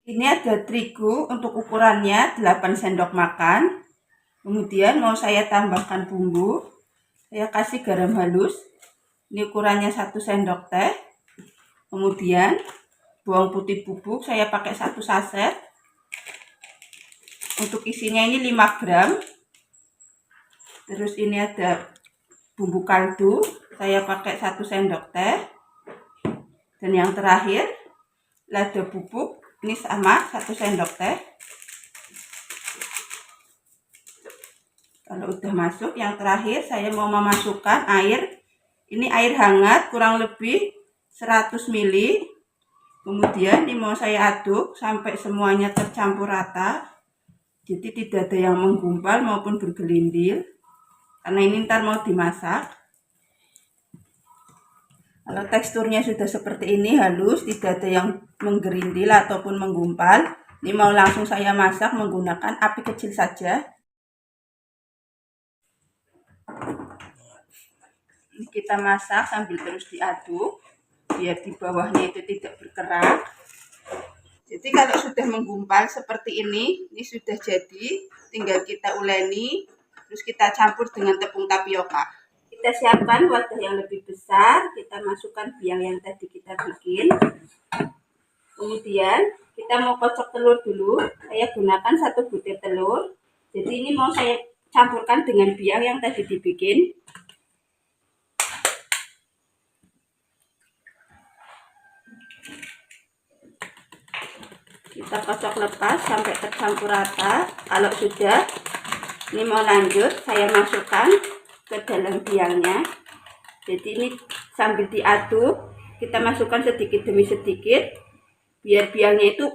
Ini ada terigu untuk ukurannya 8 sendok makan. Kemudian mau saya tambahkan bumbu. Saya kasih garam halus. Ini ukurannya 1 sendok teh. Kemudian bawang putih bubuk saya pakai 1 saset. Untuk isinya ini 5 gram. Terus ini ada bumbu kaldu. Saya pakai 1 sendok teh. Dan yang terakhir lada bubuk. Ini sama 1 sendok teh. Kalau udah masuk, yang terakhir saya mau memasukkan air. Ini air hangat kurang lebih 100 ml. Kemudian ini mau saya aduk sampai semuanya tercampur rata. Jadi tidak ada yang menggumpal maupun bergelindil. Karena ini ntar mau dimasak. Kalau teksturnya sudah seperti ini halus, tidak ada yang menggerindil ataupun menggumpal. Ini mau langsung saya masak menggunakan api kecil saja. Ini kita masak sambil terus diaduk biar di bawahnya itu tidak berkerak. Jadi kalau sudah menggumpal seperti ini sudah jadi. Tinggal kita uleni, terus kita campur dengan tepung tapioka. Kita siapkan wadah yang lebih besar, kita masukkan biang yang tadi kita bikin. Kemudian kita mau kocok telur dulu. Saya gunakan 1 butir telur. Jadi ini mau saya campurkan dengan biang yang tadi dibikin. Kita kocok lepas sampai tercampur rata. Kalau sudah, ini mau lanjut, saya masukkan ke dalam biangnya. Jadi ini sambil diaduk, kita masukkan sedikit demi sedikit biar biangnya itu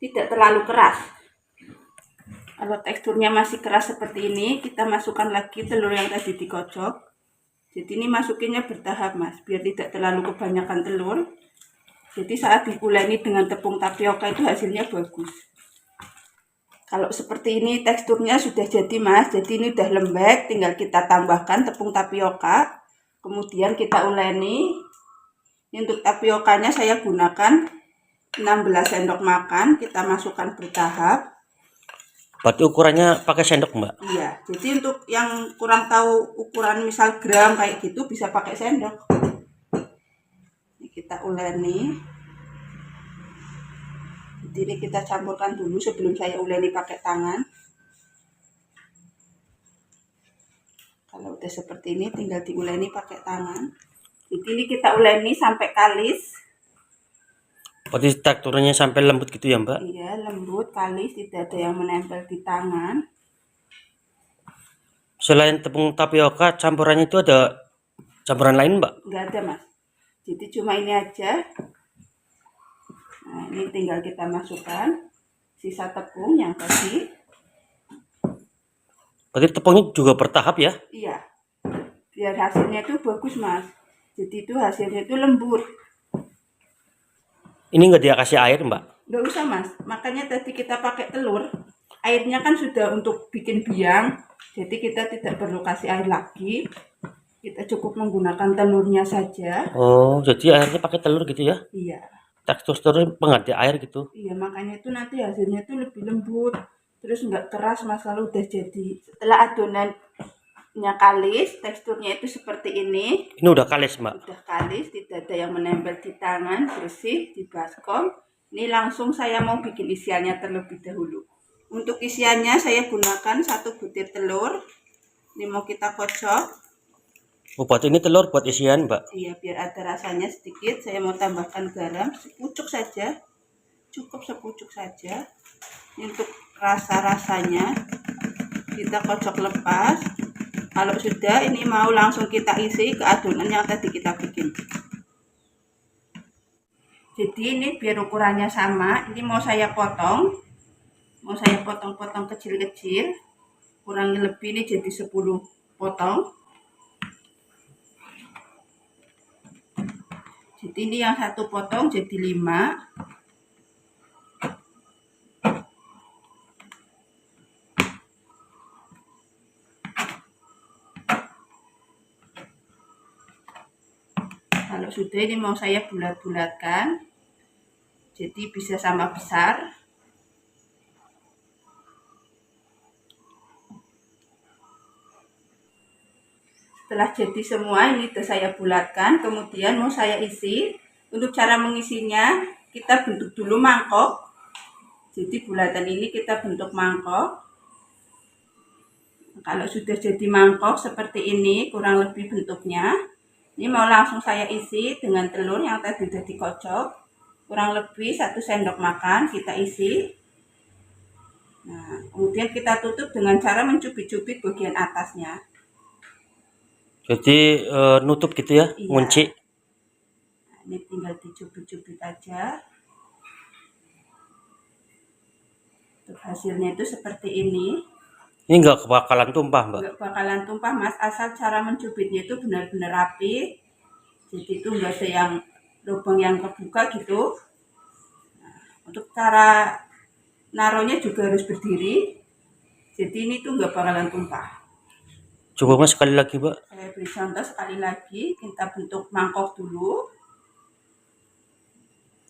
tidak terlalu keras. Kalau teksturnya masih keras seperti ini, kita masukkan lagi telur yang tadi dikocok. Jadi ini masukinnya bertahap, Mas, biar tidak terlalu kebanyakan telur. Jadi saat diuleni dengan tepung tapioka itu hasilnya bagus. Kalau seperti ini teksturnya sudah jadi, Mas. Jadi ini udah lembek, tinggal kita tambahkan tepung tapioka. Kemudian kita uleni. Ini untuk tapiokanya saya gunakan 16 sendok makan. Kita masukkan bertahap. Berarti ukurannya pakai sendok, Mbak? Iya, jadi untuk yang kurang tahu ukuran misal gram kayak gitu bisa pakai sendok. Ini kita uleni. Jadi ini kita campurkan dulu sebelum saya uleni pakai tangan. Kalau udah seperti ini tinggal diuleni pakai tangan. Jadi ini kita uleni sampai kalis. Berarti teksturnya sampai lembut gitu ya, Mbak? Iya, lembut, kalis, tidak ada yang menempel di tangan. Selain tepung tapioka, campurannya itu ada campuran lain, Mbak? Enggak ada, Mas. Jadi cuma ini aja. Nah, ini tinggal kita masukkan sisa tepung yang tadi. Berarti tepungnya juga bertahap ya? Iya, biar hasilnya itu bagus, Mas. Jadi itu hasilnya itu lembut. Ini nggak dia kasih air, Mbak? Nggak usah, Mas. Makanya tadi kita pakai telur. Airnya kan sudah untuk bikin biang. Jadi kita tidak perlu kasih air lagi. Kita cukup menggunakan telurnya saja. Oh, jadi airnya pakai telur gitu ya? Iya. Teksturnya pengganti air gitu. Iya, makanya itu nanti hasilnya itu lebih lembut. Terus nggak keras, Mas, kalau udah jadi. Setelah adonannya kalis, teksturnya itu seperti ini. Ini udah kalis, Mbak? Udah kalis, tidak ada yang menempel di tangan, bersih, di baskom. Ini langsung saya mau bikin isiannya terlebih dahulu. Untuk isiannya saya gunakan 1 butir telur. Ini mau kita kocok. Oh, buat ini telur buat isian, Mbak? Iya, biar ada rasanya sedikit. Saya mau tambahkan garam sepucuk saja. Cukup sepucuk saja. Ini untuk rasa-rasanya kita kocok lepas. Kalau sudah, ini mau langsung kita isi ke adonan yang tadi kita bikin. Jadi ini biar ukurannya sama, ini mau saya potong. Mau saya potong-potong kecil-kecil. Kurang lebih ini jadi 10 potong. Jadi ini yang 1 potong jadi 5. Kalau sudah ini mau saya bulat-bulatkan. Jadi bisa sama besar. Setelah jadi semua, ini sudah saya bulatkan, kemudian mau saya isi. Untuk cara mengisinya, kita bentuk dulu mangkok. Jadi bulatan ini kita bentuk mangkok. Kalau sudah jadi mangkok seperti ini, kurang lebih bentuknya, ini mau langsung saya isi dengan telur yang tadi sudah dikocok. Kurang lebih 1 sendok makan kita isi. Nah, kemudian kita tutup dengan cara mencubit-cubit bagian atasnya. Jadi nutup gitu ya, Iya. ngunci. Nah, ini tinggal dicubit-cubit aja. Untuk hasilnya itu seperti ini. Ini nggak bakalan tumpah, Mbak? Nggak bakalan tumpah, Mas, asal cara mencubitnya itu benar-benar rapi. Jadi itu nggak ada yang lubang yang kebuka gitu. Nah, untuk cara naruhnya juga harus berdiri. Jadi ini tuh nggak bakalan tumpah. Coba Mas sekali lagi, Mbak. Saya beri contoh sekali lagi. Kita bentuk mangkok dulu.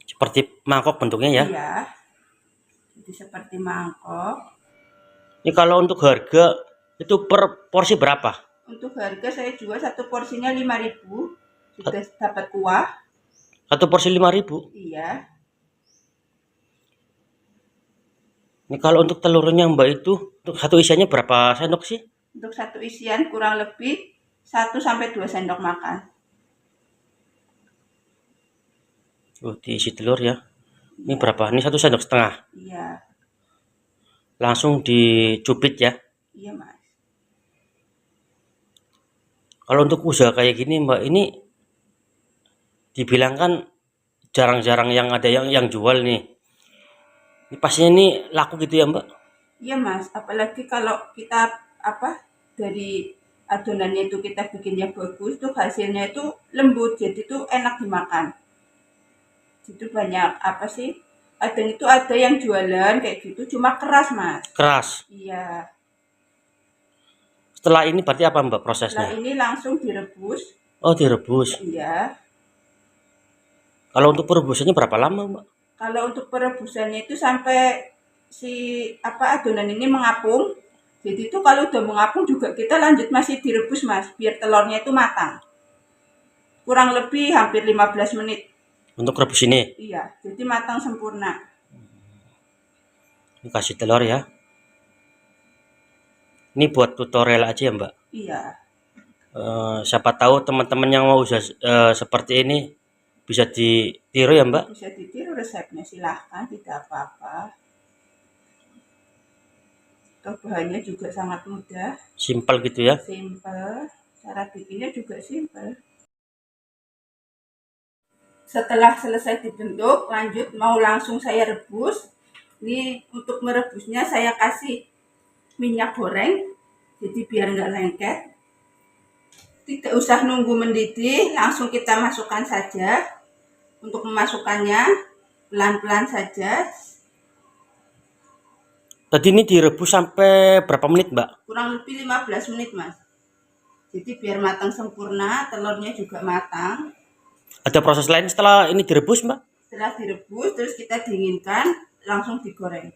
Seperti mangkok bentuknya ya. Iya. Jadi seperti mangkok. Ini kalau untuk harga itu per porsi berapa? Untuk harga saya jual satu porsinya 5.000. Sudah dapat kuah. Satu porsi 5.000. Iya. Ini kalau untuk telurnya Mbak itu, untuk satu isiannya berapa sendok sih? Untuk satu isian kurang lebih 1-2 sendok makan. Oh, diisi telur ya. Ini berapa? Ini 1,5 sendok. Iya. Langsung dicubit ya. Iya, Mas. Kalau untuk usaha kayak gini Mbak, ini dibilang kan jarang-jarang yang ada yang jual nih. Ini pastinya ini laku gitu ya Mbak? Iya, Mas. Apalagi kalau kita dari adonannya itu kita bikinnya bagus, tuh hasilnya itu lembut, jadi tuh enak dimakan. Itu banyak kadang itu ada yang jualan kayak gitu cuma keras, Mas. Keras. Iya. Setelah ini berarti apa Mbak Setelah prosesnya? ini langsung direbus. Oh, direbus. Iya. Kalau untuk perebusannya berapa lama Mbak? Kalau untuk perebusannya itu sampai adonan ini mengapung. Jadi itu kalau udah mengapung juga kita lanjut masih direbus, Mas, biar telurnya itu matang. Kurang lebih hampir 15 menit. Untuk rebus ini? Iya, jadi matang sempurna. Ini kasih telur ya. Ini buat tutorial aja ya Mbak. Iya. Siapa tahu teman-teman yang mau usaha seperti ini bisa ditiru ya Mbak. Bisa ditiru resepnya, silahkan, tidak apa-apa. Bahannya juga sangat mudah. Simpel gitu ya. Simpel. Cara bikinnya juga simpel. Setelah selesai dibentuk, lanjut mau langsung saya rebus. Ini untuk merebusnya saya kasih minyak goreng, jadi biar nggak lengket. Tidak usah nunggu mendidih, langsung kita masukkan saja. Untuk memasukkannya pelan-pelan saja. Tadi ini direbus sampai berapa menit Mbak? Kurang lebih 15 menit, Mas. Jadi biar matang sempurna, telurnya juga matang. Ada proses lain setelah ini direbus Mbak? Setelah direbus, terus kita dinginkan, langsung digoreng.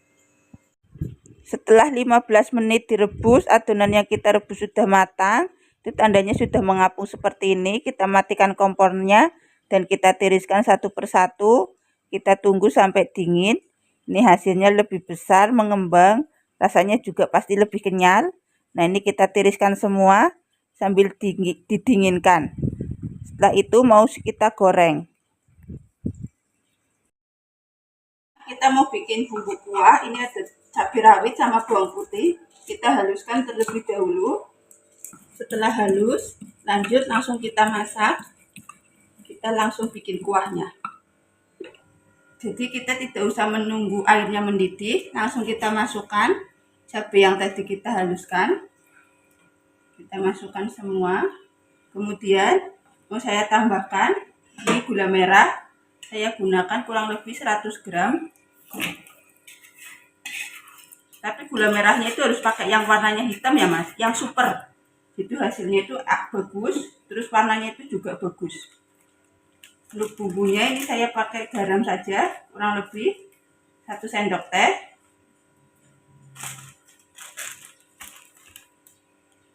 Setelah 15 menit direbus, adonan yang kita rebus sudah matang. Itu tandanya sudah mengapung seperti ini. Kita matikan kompornya dan kita tiriskan satu persatu. Kita tunggu sampai dingin. Ini hasilnya lebih besar, mengembang. Rasanya juga pasti lebih kenyal. Nah, ini kita tiriskan semua sambil didinginkan. Setelah itu mau kita goreng. Kita mau bikin bumbu kuah. Ini ada cabai rawit sama bawang putih. Kita haluskan terlebih dahulu. Setelah halus, lanjut langsung kita masak. Kita langsung bikin kuahnya. Jadi kita tidak usah menunggu airnya mendidih, langsung kita masukkan cabai yang tadi kita haluskan. Kita masukkan semua. Kemudian mau saya tambahkan ini gula merah. Saya gunakan kurang lebih 100 gram. Tapi gula merahnya itu harus pakai yang warnanya hitam ya, Mas, yang super. Itu hasilnya itu bagus, terus warnanya itu juga bagus. Untuk bumbunya ini saya pakai garam saja, kurang lebih 1 sendok teh.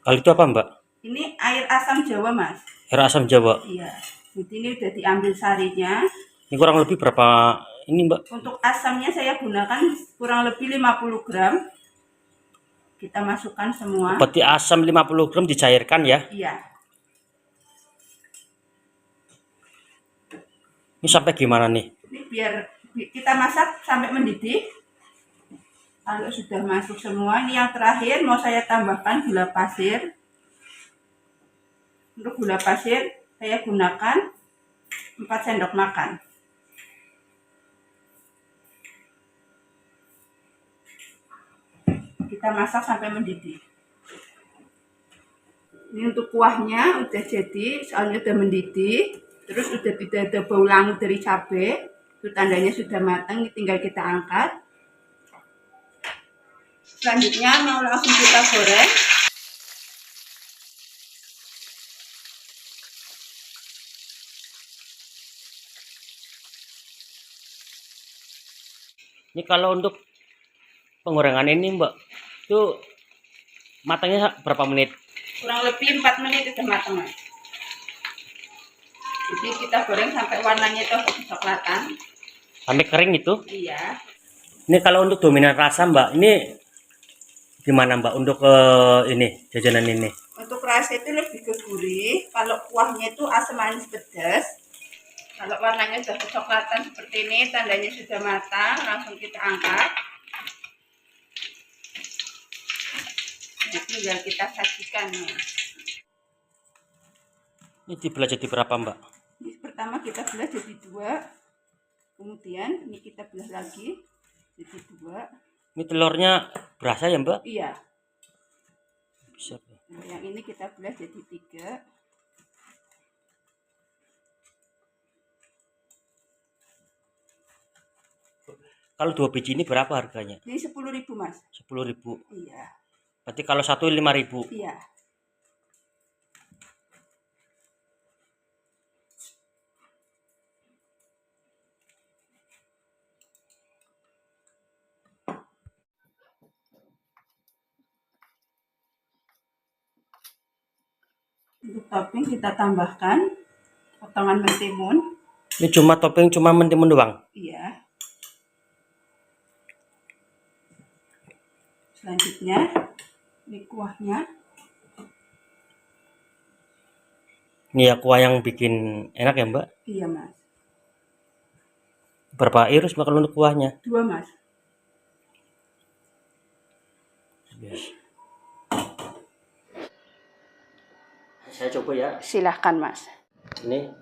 Kalau itu apa Mbak? Ini air asam Jawa, Mas. Air asam Jawa. Iya. Jadi ini udah diambil sarinya. Ini kurang lebih berapa ini, Mbak? Untuk asamnya saya gunakan kurang lebih 50 gram. Kita masukkan semua. Peti asam 50 gram dicairkan ya. Iya. Ini sampai gimana nih? Ini biar kita masak sampai mendidih. Kalau sudah masuk semua, ini yang terakhir mau saya tambahkan gula pasir. Untuk gula pasir saya gunakan 4 sendok makan. Kita masak sampai mendidih. Ini untuk kuahnya udah jadi, soalnya udah mendidih. Terus udah tidak ada bau langu dari cabai. Itu tandanya sudah matang, tinggal kita angkat. Selanjutnya mau langsung kita goreng. Ini kalau untuk penggorengan ini, Mbak, itu matangnya berapa menit? Kurang lebih 4 menit udah matang, Mas. Jadi kita goreng sampai warnanya itu kecoklatan. Sampai kering itu? Iya. Ini kalau untuk dominan rasa, Mbak, ini gimana, Mbak, untuk ini jajanan ini? Untuk rasa itu lebih ke gurih. Kalau kuahnya itu asam manis pedas. Kalau warnanya sudah kecoklatan seperti ini, tandanya sudah matang. Langsung kita angkat. Nah, tinggal kita sajikan. Ini dibelah jadi berapa, Mbak? Ini pertama kita belah jadi 2. Kemudian ini kita belah lagi jadi 2. Ini telurnya berasa ya, Mbak? Iya. Bisa. Nah, yang ini kita belah jadi 3. Kalau 2 biji ini berapa harganya? Ini 10.000, Mas. 10.000. Iya. Berarti kalau satu 5.000. Iya. Untuk topping kita tambahkan potongan mentimun. Ini cuma topping cuma mentimun doang. Iya. Selanjutnya ini kuahnya. Ini ya kuah yang bikin enak ya, Mbak? Iya, Mas. Berapa iris Mbak kalau untuk kuahnya? 2, Mas. Yes. Saya coba ya. Silahkan, Mas. Ini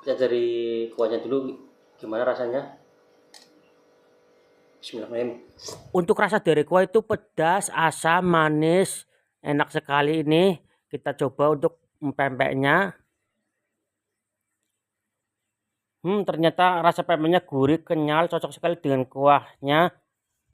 kita dari kuahnya dulu, gimana rasanya? Bismillahirrahmanirrahim. Untuk rasa dari kuah itu pedas, asam, manis, enak sekali ini. Kita coba untuk pempeknya. Ternyata rasa pempeknya gurih, kenyal, cocok sekali dengan kuahnya.